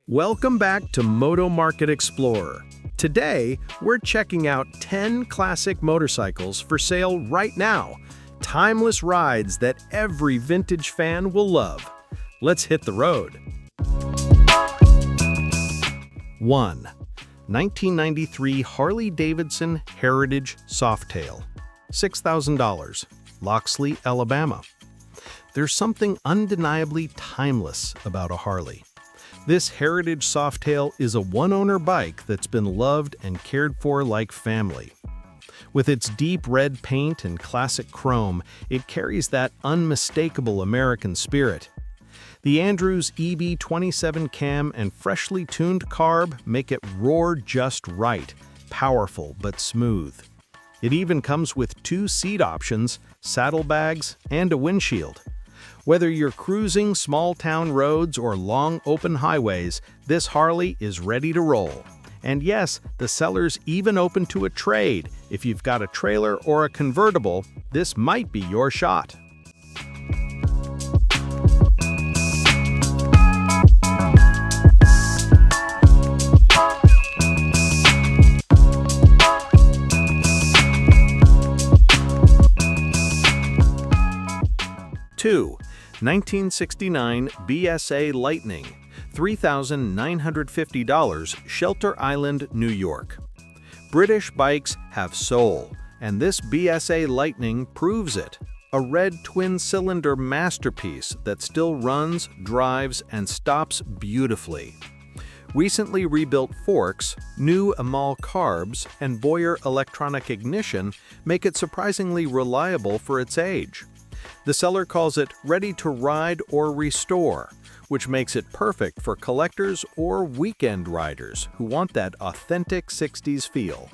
Welcome back to MotoMarket Explorer. Today, we're checking out 10 classic motorcycles for sale right now. Timeless rides that every vintage fan will love. Let's hit the road. 1. 1993 Harley-Davidson Heritage Softail. $6,000. Loxley, Alabama. There's something undeniably timeless about a Harley. This Heritage Softail is a one-owner bike that's been loved and cared for like family. With its deep red paint and classic chrome, it carries that unmistakable American spirit. The Andrews EB27 cam and freshly tuned carb make it roar just right, powerful but smooth. It even comes with 2 seat options, saddlebags, and a windshield. Whether you're cruising small-town roads or long open highways, this Harley is ready to roll. And yes, the seller's even open to a trade. If you've got a trailer or a convertible, this might be your shot. Two. 1969 BSA Lightning, $3,950, Shelter Island, New York. British bikes have soul, and this BSA Lightning proves it. A red twin-cylinder masterpiece that still runs, drives, and stops beautifully. Recently rebuilt forks, new Amal carbs, and Boyer electronic ignition make it surprisingly reliable for its age. The seller calls it ready to ride or restore, which makes it perfect for collectors or weekend riders who want that authentic 60s feel.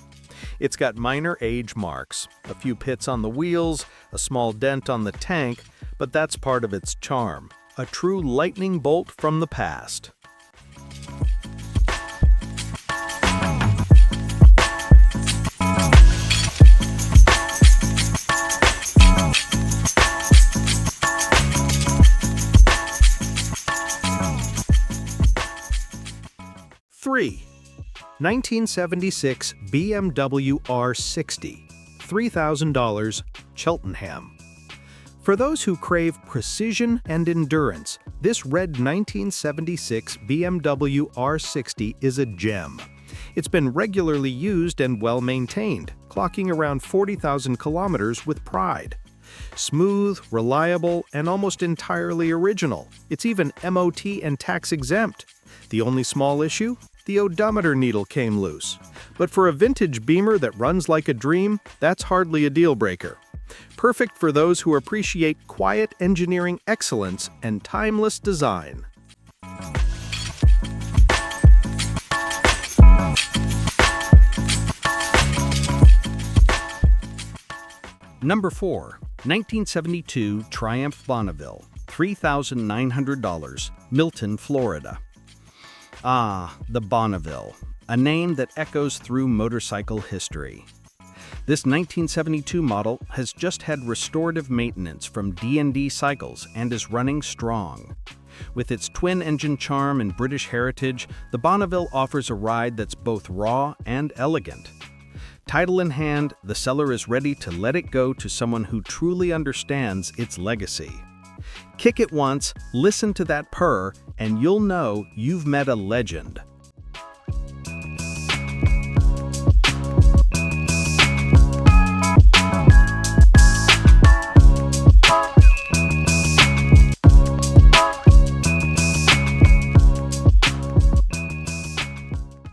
It's got minor age marks, a few pits on the wheels, a small dent on the tank, but that's part of its charm, a true lightning bolt from the past. Three. 1976 BMW R60, $3,000, Cheltenham. For those who crave precision and endurance, this red 1976 BMW R60 is a gem. It's been regularly used and well-maintained, clocking around 40,000 kilometers with pride. Smooth, reliable, and almost entirely original. It's even MOT and tax exempt. The only small issue? The odometer needle came loose. But for a vintage Beamer that runs like a dream, that's hardly a deal breaker. Perfect for those who appreciate quiet engineering excellence and timeless design. Number 4. 1972 Triumph Bonneville, $3,900, Milton, Florida. Ah, the Bonneville, a name that echoes through motorcycle history. This 1972 model has just had restorative maintenance from D&D Cycles and is running strong. With its twin-engine charm and British heritage, the Bonneville offers a ride that's both raw and elegant. Title in hand, the seller is ready to let it go to someone who truly understands its legacy. Kick it once, listen to that purr, and you'll know you've met a legend.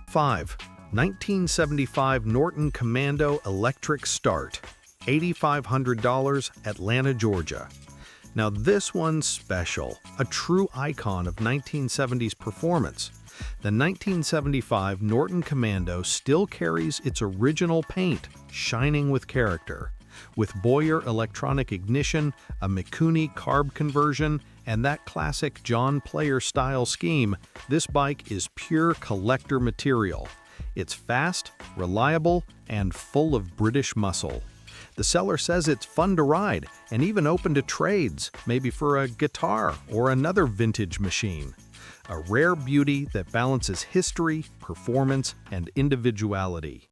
Five. 1975 Norton Commando Electric Start, $8,500, Atlanta, Georgia. Now this one's special, a true icon of 1970s performance. The 1975 Norton Commando still carries its original paint, shining with character. With Boyer electronic ignition, a Mikuni carb conversion, and that classic John Player style scheme, this bike is pure collector material. It's fast, reliable, and full of British muscle. The seller says it's fun to ride and even open to trades, maybe for a guitar or another vintage machine. A rare beauty that balances history, performance, and individuality.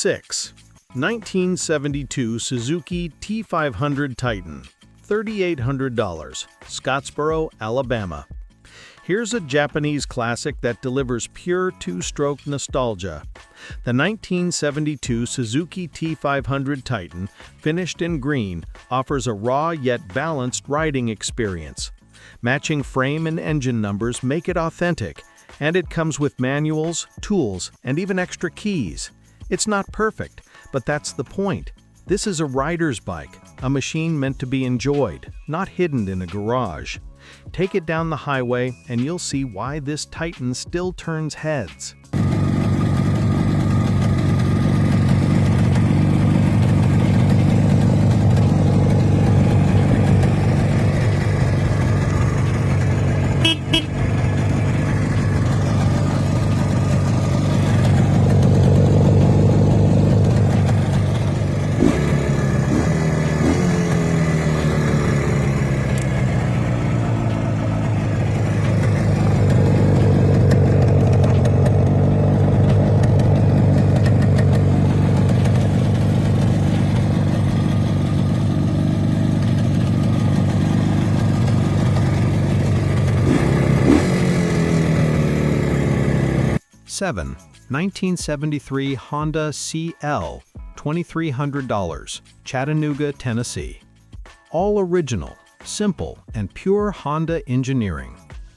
6. 1972 Suzuki T500 Titan, $3,800, Scottsboro, Alabama. Here's a Japanese classic that delivers pure two-stroke nostalgia. The 1972 Suzuki T500 Titan, finished in green, offers a raw yet balanced riding experience. Matching frame and engine numbers make it authentic, and it comes with manuals, tools, and even extra keys. It's not perfect, but that's the point. This is a rider's bike, a machine meant to be enjoyed, not hidden in a garage. Take it down the highway and you'll see why this Titan still turns heads. Seven, 1973 Honda CL, $2,300, Chattanooga, Tennessee. All original, simple, and pure Honda engineering.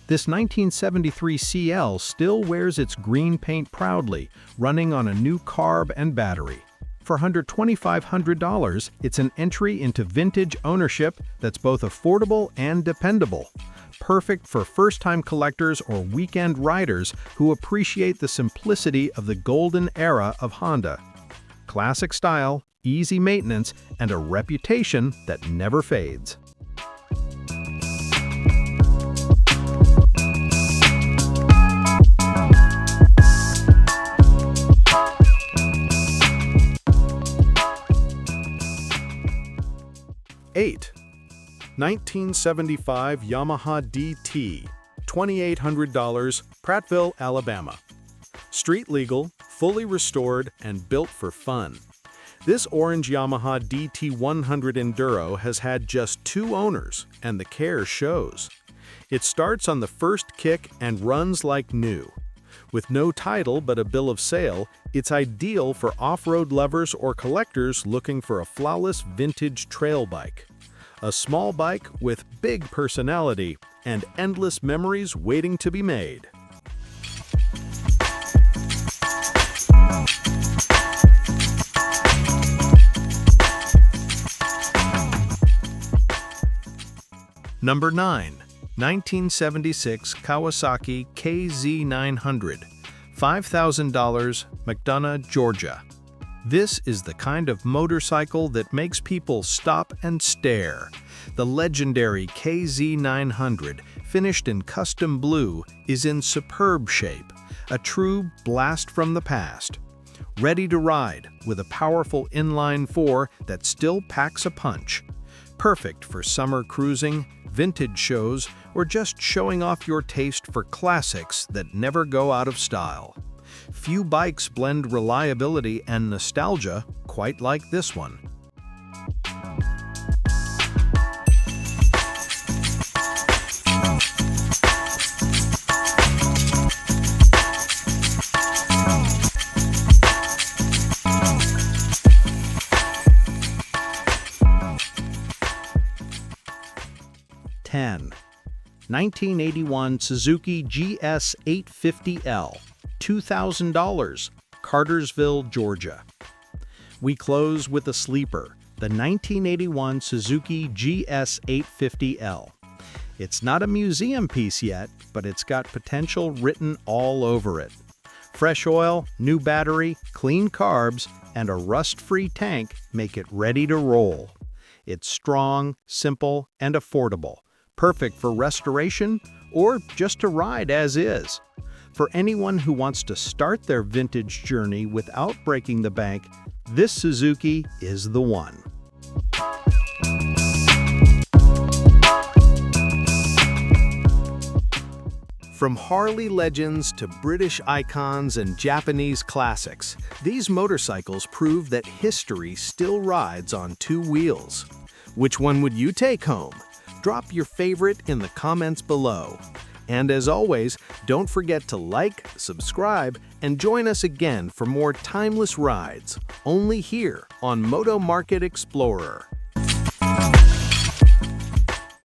This 1973 CL still wears its green paint proudly, running on a new carb and battery. For under $2,500, it's an entry into vintage ownership that's both affordable and dependable. Perfect for first-time collectors or weekend riders who appreciate the simplicity of the golden era of Honda. Classic style, easy maintenance, and a reputation that never fades. Eight. 1975 Yamaha DT, $2,800, Prattville, Alabama. Street legal, fully restored, and built for fun. This orange Yamaha DT100 Enduro has had just 2 owners, and the care shows. It starts on the first kick and runs like new. With no title but a bill of sale, it's ideal for off-road lovers or collectors looking for a flawless vintage trail bike. A small bike with big personality and endless memories waiting to be made. Number 9. 1976 Kawasaki KZ900, $5,000, McDonough, Georgia. This is the kind of motorcycle that makes people stop and stare. The legendary KZ900, finished in custom blue, is in superb shape, a true blast from the past. Ready to ride with a powerful inline-4 that still packs a punch. Perfect for summer cruising, vintage shows, or just showing off your taste for classics that never go out of style. Few bikes blend reliability and nostalgia quite like this one. Ten. 1981 Suzuki GS 850L, $2,000, Cartersville, Georgia. We close with a sleeper, the 1981 Suzuki GS 850L. It's not a museum piece yet, but it's got potential written all over it. Fresh oil, new battery, clean carbs, and a rust-free tank make it ready to roll. It's strong, simple, and affordable, perfect for restoration or just to ride as is. For anyone who wants to start their vintage journey without breaking the bank, this Suzuki is the one. From Harley legends to British icons and Japanese classics, these motorcycles prove that history still rides on two wheels. Which one would you take home? Drop your favorite in the comments below. And as always, don't forget to like, subscribe, and join us again for more timeless rides, only here on MotoMarket Explorer.